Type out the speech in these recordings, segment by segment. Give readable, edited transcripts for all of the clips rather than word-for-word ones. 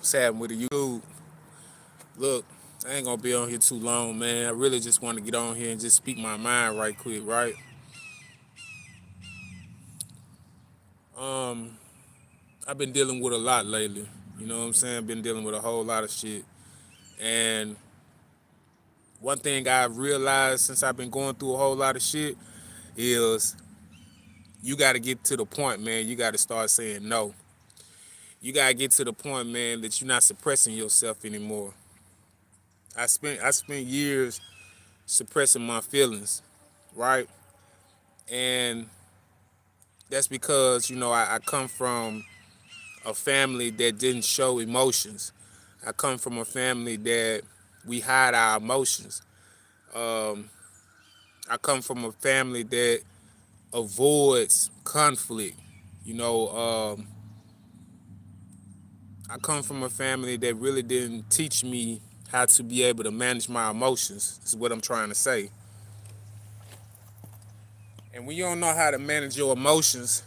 What's happening with the YouTube? Look, I ain't gonna be on here too long, man. I really just want to get on here and just speak my mind right quick, right? Um, I've been dealing with a lot lately. You know what I'm saying? Been dealing with a whole lot of shit. And one thing I've realized since I've been going through a whole lot of shit is you gotta get to the point, man. You gotta start saying no. You gotta get to the point, man, that you're not suppressing yourself anymore. I spent years suppressing my feelings, right? And that's because I come from a family that didn't show emotions. I come from a family that we hide our emotions. um, I come from a family that avoids conflict. you know I come from a family that really didn't teach me how to be able to manage my emotions, is what I'm trying to say. And when you don't know how to manage your emotions,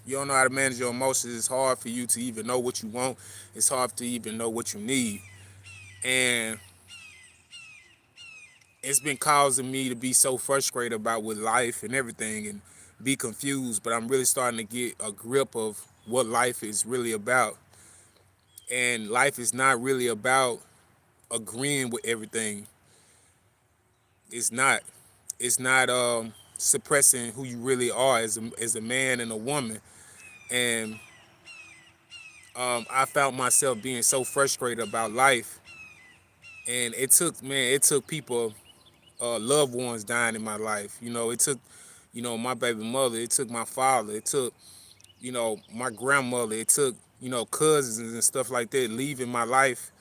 it's hard for you to even know what you want. It's hard to even know what you need. And it's been causing me to be so frustrated about with life and everything and be confused, but I'm really starting to get a grip of what life is really about. And life is not really about agreeing with everything. It's not. It's not suppressing who you really are as a man and a woman. And I found myself being so frustrated about life. And it took people, loved ones dying in my life. It took, my baby mother. It took my father. It took, my grandmother. It took, cousins and stuff like that leaving my life,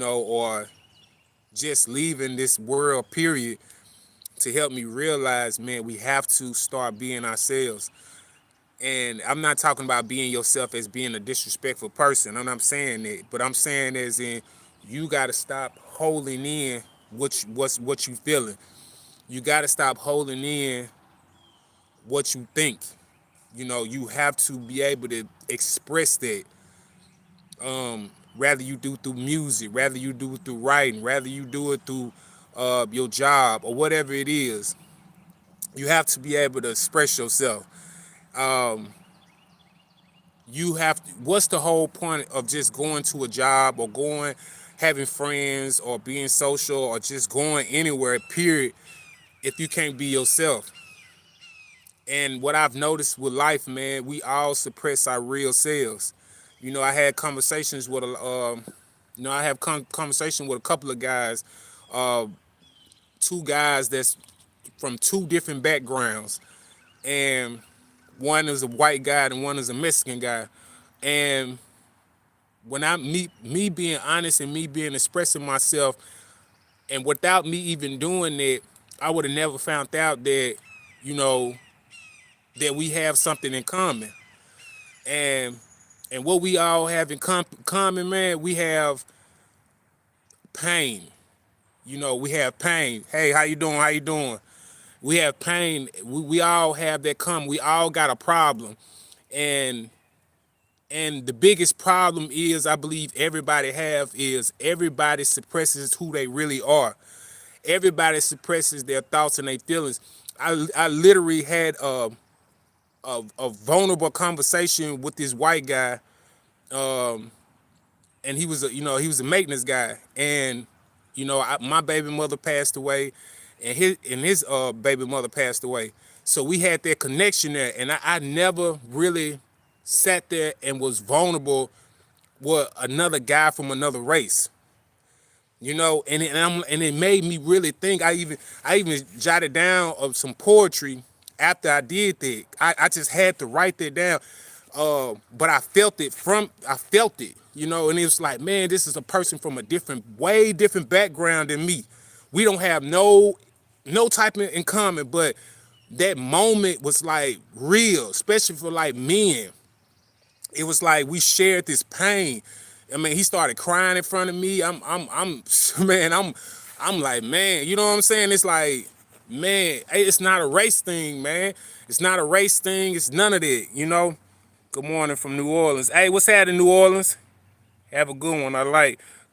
or just leaving this world, period, to help me realize, man, we have to start being ourselves. And I'm not talking about being yourself as being a disrespectful person. I'm not saying that, but I'm saying as in you got to stop holding in what you feeling. You got to stop holding in what you think. You have to be able to express that. Rather you do through music, rather you do it through writing, rather you do it through your job or whatever it is. You have to be able to express yourself. Um, what's the whole point of just going to a job or going, having friends or being social or just going anywhere, period, if you can't be yourself? And what I've noticed with life, man, we all suppress our real selves. I had conversations with I have conversation with a couple of guys, uh, two guys that's from two different backgrounds, and one is a white guy and one is a Mexican guy. And when I meet me being honest and me being expressing myself, and without me even doing that, I would have never found out that, you know, that we have something in common. And what we all have in common, man, we have pain. We have pain. Hey, how you doing? How you doing? We have pain. We all have that common. We all got a problem. And the biggest problem is, I believe everybody is everybody suppresses who they really are. Everybody suppresses their thoughts and their feelings. I literally had a vulnerable conversation with this white guy, and he was a maintenance guy, and my baby mother passed away, and his baby mother passed away. So we had that connection there, and I never really sat there and was vulnerable with another guy from another race. And it made me really think. I even jotted down of some poetry after I did that. I just had to write that down. But I felt it, and it was like, man, this is a person from a way different background than me. We don't have no type in common, but that moment was like real, especially for like men. It was like we shared this pain. I mean, he started crying in front of me. Man, I'm like, man, you know what I'm saying? It's like, man, it's not a race thing, man. It's not a race thing. It's none of that. Good morning from New Orleans. Hey, what's happening, New Orleans? Have a good one.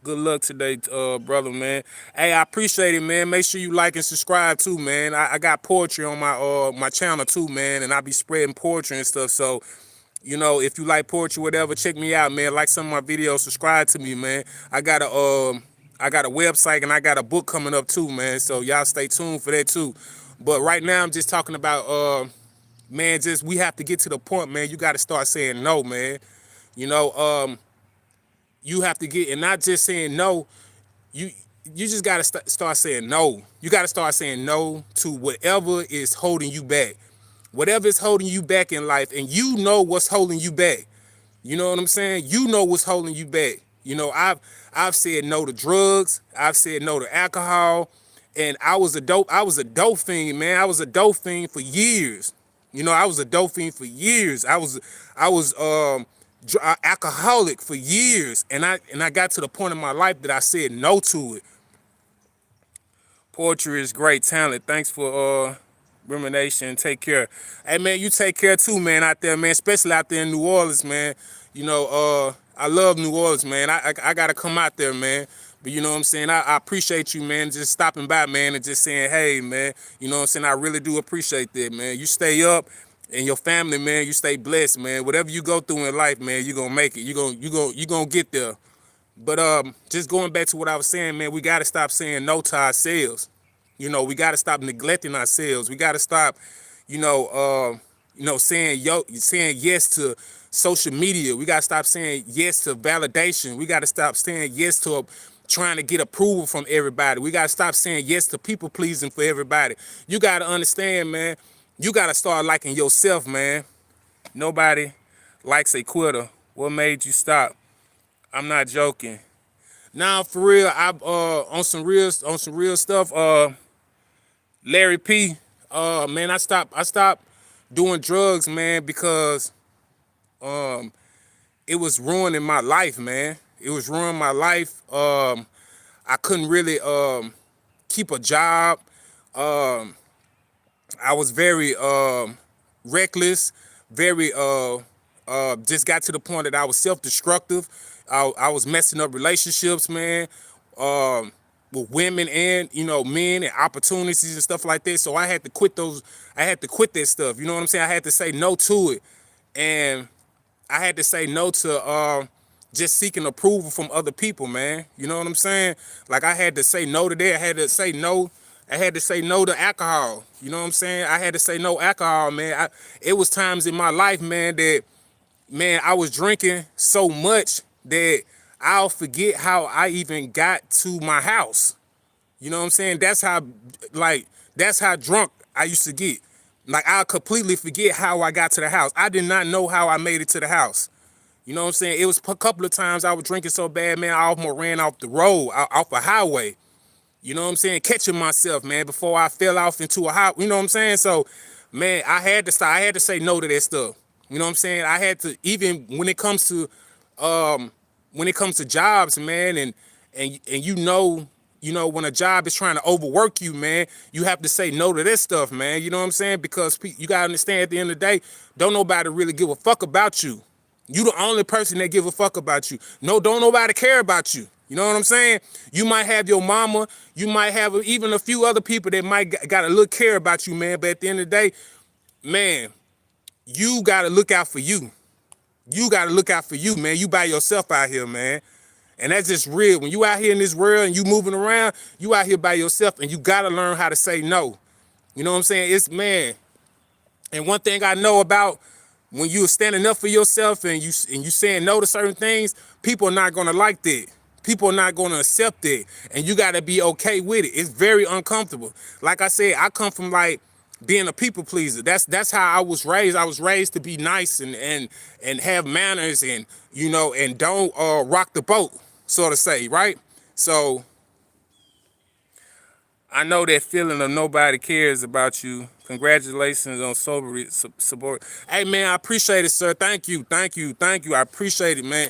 Good luck today, brother, man. Hey, I appreciate it, man. Make sure you like and subscribe too, man. I got poetry on my channel too, man, and I be spreading poetry and stuff. So, you know, if you like poetry, whatever, check me out, man. Like some of my videos, subscribe to me, man. I got a website and I got a book coming up too, man. So y'all stay tuned for that too. But right now I'm just talking about man, just we have to get to the point, man. You got to start saying no, man. You know, you have to get, and not just saying no. You just got to start saying no. You got to start saying no to whatever is holding you back. Whatever is holding you back in life, and you know what's holding you back. You know what I'm saying? You know what's holding you back. You know, I've said no to drugs. I've said no to alcohol, and I was a dope fiend, man. I was a dope fiend for years. You know, I was a dope fiend for years. I was alcoholic for years, and I got to the point in my life that I said no to it. Poetry is great talent. Thanks for rumination. Take care. Hey man, you take care too, man, out there, man, especially out there in New Orleans, man. You know, I love New Orleans, man. I gotta come out there, man. But you know what I'm saying? I appreciate you, man, just stopping by, man, and just saying, hey, man, you know what I'm saying? I really do appreciate that, man. You stay up, and your family, man, you stay blessed, man. Whatever you go through in life, man, you gonna make it. You gonna get there. But just going back to what I was saying, man, we gotta stop saying no to ourselves. You know, we gotta stop neglecting ourselves. We gotta stop, saying yes to social media. We gotta stop saying yes to validation. We gotta stop saying yes to trying to get approval from everybody. We gotta stop saying yes to people pleasing for everybody. You gotta understand, man. You gotta start liking yourself, man. Nobody likes a quitter. What made you stop? I'm not joking. Now for real, I on some real stuff. Larry P. Man, I stopped doing drugs, man, because it was ruining my life, man. It was ruining my life. I couldn't really keep a job. I was very reckless, very just got to the point that I was self-destructive. I was messing up relationships, man, with women and, men and opportunities and stuff like that. So I had to quit that stuff. You know what I'm saying? I had to say no to it. And I had to say no to just seeking approval from other people, man. You know what I'm saying? Like I had to say no to that. I had to say no to alcohol. You know what I'm saying? I had to say no alcohol, man. It was times in my life, man, that, man, I was drinking so much that I'll forget how I even got to my house. You know what I'm saying? That's how drunk I used to get. Like, I'll completely forget how I got to the house. I did not know how I made it to the house. You know what I'm saying? It was a couple of times I was drinking so bad, man, I almost ran off the road, off a highway. You know what I'm saying? Catching myself, man, before I fell off into a hot, you know what I'm saying? So, man, I had to stop. I had to say no to that stuff. You know what I'm saying? I had to, even when it comes to jobs, man, and when a job is trying to overwork you, man, you have to say no to this stuff, man. You know what I'm saying? Because you gotta understand, at the end of the day, don't nobody really give a fuck about you. You the only person that give a fuck about you. No, don't nobody care about you. You know what I'm saying? You might have your mama, you might have even a few other people that might got a little care about you, man. But at the end of the day, man, you gotta look out for you. You gotta look out for you, man. You by yourself out here, man. And that's just real. When you out here in this world and you moving around, you out here by yourself, and you gotta learn how to say no. You know what I'm saying? It's, man. And one thing I know about, when you're standing up for yourself and you saying no to certain things, people are not gonna like that. People are not gonna accept it, and you gotta be okay with it. It's very uncomfortable. Like I said, I come from like being a people pleaser. That's how I was raised. I was raised to be nice and have manners and and don't rock the boat, so to say, right? So I know that feeling of nobody cares about you. Congratulations on support. Hey man, I appreciate it, sir. Thank you. I appreciate it, man.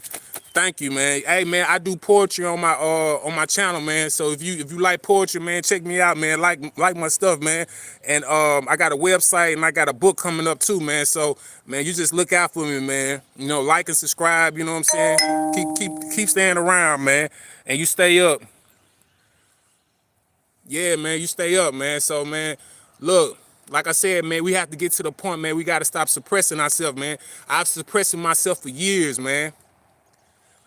Thank you, man. Hey, man, I do poetry on my channel, man. So if you like poetry, man, check me out, man. Like my stuff, man. And I got a website and I got a book coming up too, man. So man, you just look out for me, man. You know, like and subscribe. You know what I'm saying? Keep staying around, man. And you stay up. Yeah, man, you stay up, man. So man, look. Like I said, man, we have to get to the point, man. We got to stop suppressing ourselves, man. I've suppressed myself for years, man.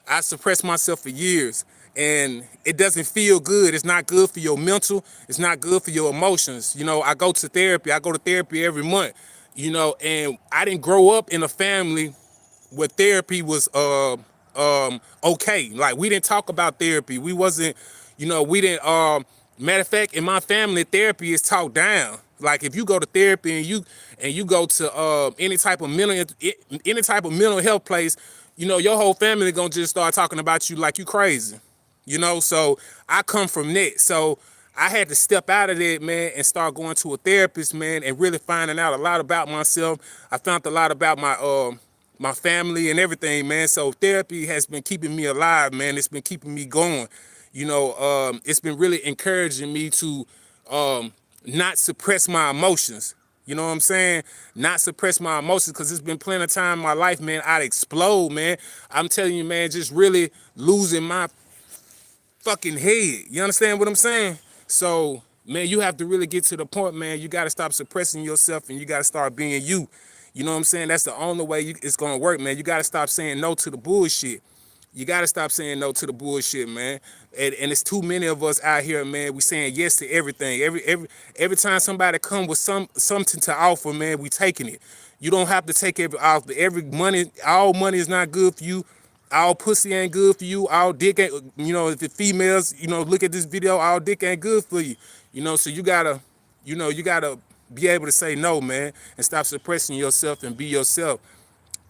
I suppressed myself for years, and it doesn't feel good. It's not good for your mental. It's not good for your emotions. You know, I go to therapy. I go to therapy every month, you know, and I didn't grow up in a family where therapy was okay. Like, we didn't talk about therapy. We wasn't, you know, we didn't matter of fact, in my family, therapy is talked down. Like, if you go to therapy and you go to any type of mental health place, you know, your whole family gonna just start talking about you like you crazy. You know, so I come from that. So I had to step out of that, man, and start going to a therapist, man, and really finding out a lot about myself. I found a lot about my family and everything, man. So therapy has been keeping me alive, man. It's been keeping me going. You know, it's been really encouraging me to not suppress my emotions. You know what I'm saying? Not suppress my emotions, because there's been plenty of time in my life, man, I'd explode, man. I'm telling you, man, just really losing my fucking head. You understand what I'm saying? So, man, you have to really get to the point, man. You got to stop suppressing yourself and you got to start being you. You know what I'm saying? That's the only way it's going to work, man. You got to stop saying no to the bullshit. You got to stop saying no to the bullshit, man. And it's too many of us out here, man. We saying yes to everything. Every time somebody come with something to offer, man, we taking it. You don't have to take every offer. All money is not good for you. All pussy ain't good for you. All dick ain't, you know, if the females, you know, look at this video, all dick ain't good for you. You know, so you gotta be able to say no, man, and stop suppressing yourself and be yourself.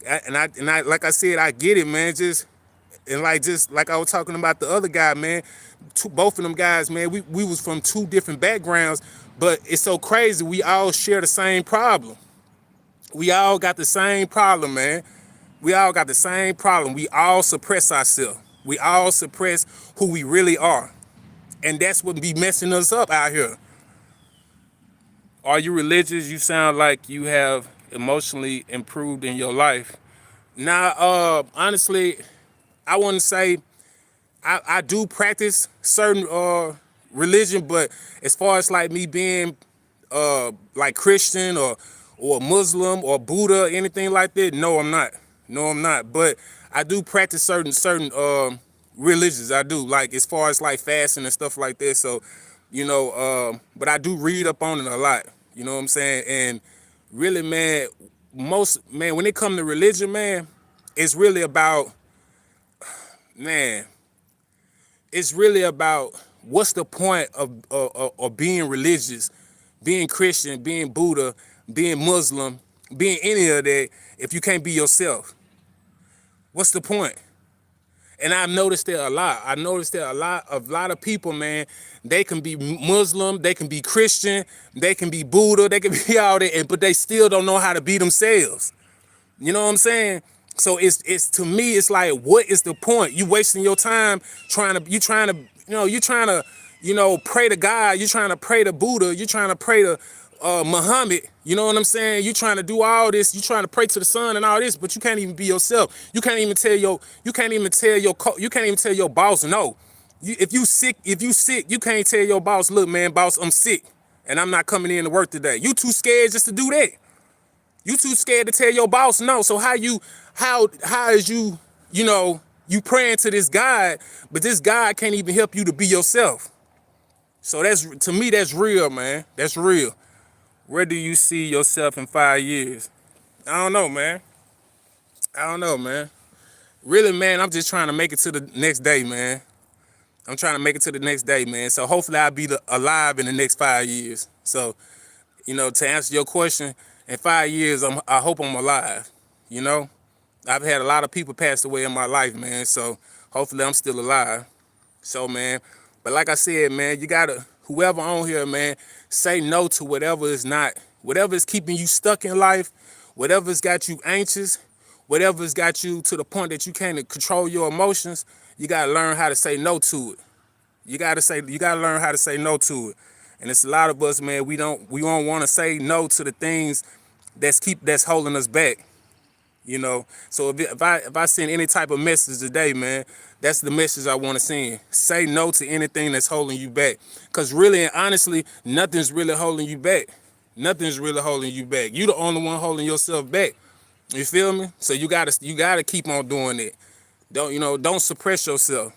And I like I said, I get it, man. Just like I was talking about the other guy, man. Both of them guys, man, we was from two different backgrounds, but it's so crazy. We all share the same problem. We all got the same problem, man. We all got the same problem. We all suppress ourselves. We all suppress who we really are. And that's what be messing us up out here. Are you religious? You sound like you have emotionally improved in your life. Now, honestly, I want to say I do practice certain religion, but as far as like me being like Christian or Muslim or Buddha, anything like that, no, I'm not. No, I'm not. But I do practice certain religions. I do, like, as far as like fasting and stuff like that. So, you know, but I do read up on it a lot. You know what I'm saying? And really, man, when it comes to religion, man, it's really about, man, it's really about what's the point of being religious, being Christian, being Buddha, being Muslim, being any of that if you can't be yourself? What's the point? And I've noticed that a lot. I noticed that a lot of people, man, they can be Muslim, they can be Christian, they can be Buddha, they can be all that, but they still don't know how to be themselves. You know what I'm saying? So it's to me, it's like, what is the point? You wasting your time trying to pray to God, you're trying to pray to Buddha, you're trying to pray to Muhammad, you know what I'm saying? You trying to do all this, you trying to pray to the sun and all this, but you can't even be yourself. You can't even tell your boss no. If you sick, you can't tell your boss, look, man, boss, I'm sick and I'm not coming in to work today. You too scared just to do that. You too scared to tell your boss no. So how is you praying to this God, but this God can't even help you to be yourself. So to me, that's real, man. That's real. Where do you see yourself in 5 years? I don't know, man. Really, man, I'm just trying to make it to the next day, man. I'm trying to make it to the next day, man. So hopefully I'll be alive in the next 5 years. So, to answer your question, in 5 years, I hope I'm alive. I've had a lot of people pass away in my life, man. So hopefully I'm still alive. So, man, but like I said, man, you gotta, whoever on here, man, say no to whatever is keeping you stuck in life, whatever's got you anxious, whatever's got you to the point that you can't control your emotions, you gotta learn how to say no to it. You gotta learn how to say no to it. And it's a lot of us, man, we don't want to say no to the things that's holding us back. So if I send any type of message today, man, that's the message I want to send. Say no to anything that's holding you back, because really and honestly, nothing's really holding you back. Nothing's really holding you back. You the only one holding yourself back. You feel me? So you gotta keep on doing it. Don't suppress yourself.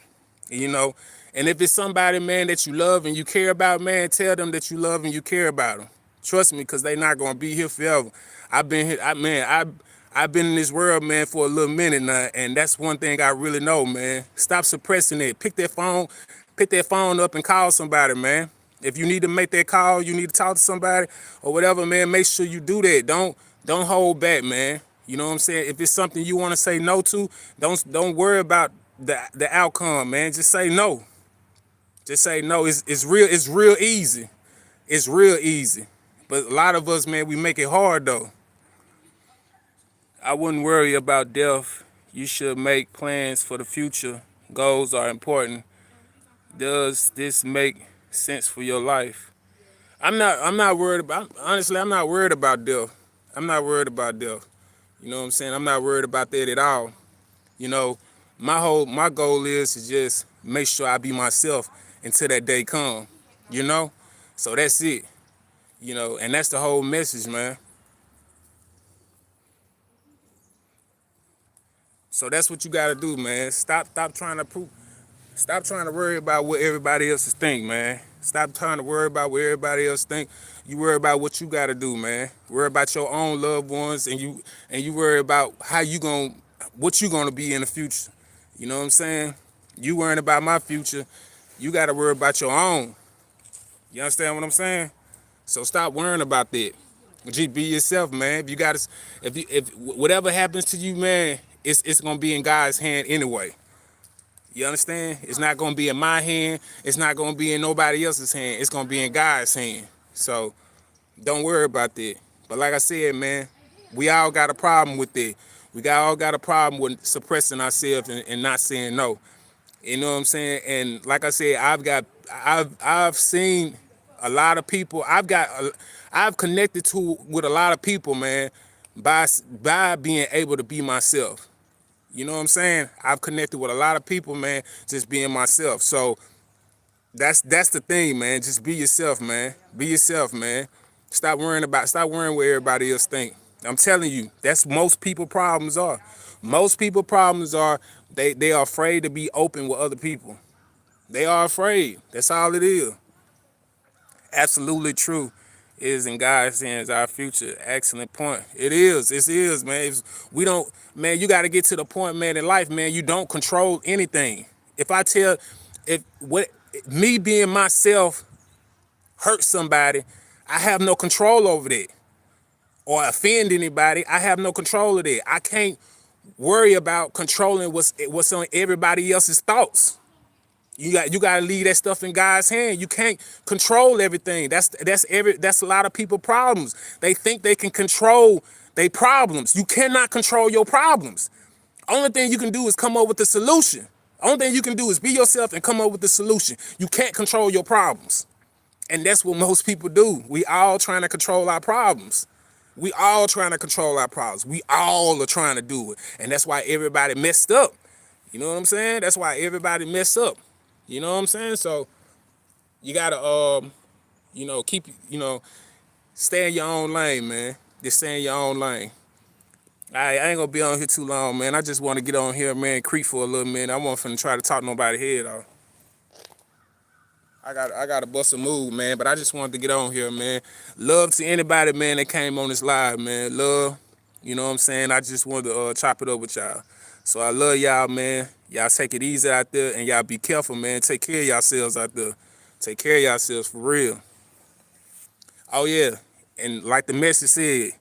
you know. And if it's somebody, man, that you love and you care about, man, tell them that you love and you care about them. Trust me, because they not gonna be here forever. I've been here, I've been in this world, man, for a little minute now, and that's one thing I really know, man. Stop suppressing it. Pick that phone up and call somebody, man. If you need to make that call, you need to talk to somebody or whatever, man, make sure you do that. Don't hold back, man. You know what I'm saying? If it's something you want to say no to, don't worry about the outcome, man. Just say no. Just say no. It's real easy. It's real easy. But a lot of us, man, we make it hard though. I wouldn't worry about death. You should make plans for the future. Goals are important. Does this make sense for your life? I'm not worried about, honestly, I'm not worried about death. I'm not worried about death. You know what I'm saying? I'm not worried about that at all. You know, my goal is to just make sure I be myself until that day come. You know? So that's it. You know, and that's the whole message, man. So that's what you gotta do, man. Stop trying to prove. Stop trying to worry about what everybody else think, man. Stop trying to worry about what everybody else think. You worry about what you gotta do, man. Worry about your own loved ones, and you worry about what you gonna be in the future. You know what I'm saying? You worrying about my future, you gotta worry about your own. You understand what I'm saying? So stop worrying about that. Just be yourself, man. If whatever happens to you, man, it's gonna be in God's hand anyway. You understand? It's not gonna be in my hand. It's not gonna be in nobody else's hand. It's gonna be in God's hand. So don't worry about that. But like I said, man, we all got a problem with it. All got a problem with suppressing ourselves and not saying no. You know what I'm saying? And like I said, I've seen a lot of people. I've connected with a lot of people, man, by being able to be myself. You know what I'm saying? I've connected with a lot of people, man, just being myself. So that's the thing, man. Just be yourself, man. Be yourself, man. Stop worrying what everybody else think. I'm telling you, that's most people problems are. Most people problems are they are afraid to be open with other people. They are afraid. That's all it is. Absolutely true. It is in God's hands our future. Excellent point. It is, man. Man, you got to get to the point, man, in life, man, you don't control anything. Me being myself hurt somebody, I have no control over that. Or offend anybody, I have no control of that. I can't worry about controlling what's on everybody else's thoughts. You got to leave that stuff in God's hand. You can't control everything. That's a lot of people problems. They think they can control their problems. You cannot control your problems. Only thing you can do is come up with the solution. Only thing you can do is be yourself and come up with the solution. You can't control your problems. And that's what most people do. We all trying to control our problems. We all trying to control our problems. We all are trying to do it. And that's why everybody messed up. You know what I'm saying? That's why everybody messed up. You know what I'm saying? So you gotta stay in your own lane, man. Just stay in your own lane. I ain't gonna be on here too long, man. I just want to get on here, man, creep for a little minute. I want to try to talk nobody's head off. I got to bust a move, man, but I just wanted to get on here, man. Love to anybody, man, that came on this live, man. Love, you know what I'm saying? I just wanted to chop it up with y'all. So I love y'all, man. Y'all take it easy out there, and y'all be careful, man. Take care of yourselves out there. Take care of yourselves for real. Oh, yeah. And like the message said,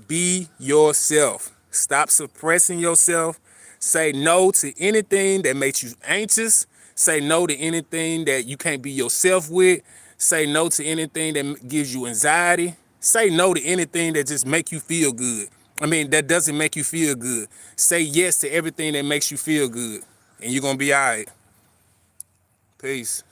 be yourself. Stop suppressing yourself. Say no to anything that makes you anxious. Say no to anything that you can't be yourself with. Say no to anything that gives you anxiety. Say no to anything that just make you feel good. I mean, that doesn't make you feel good. Say yes to everything that makes you feel good, and you're gonna be all right. Peace.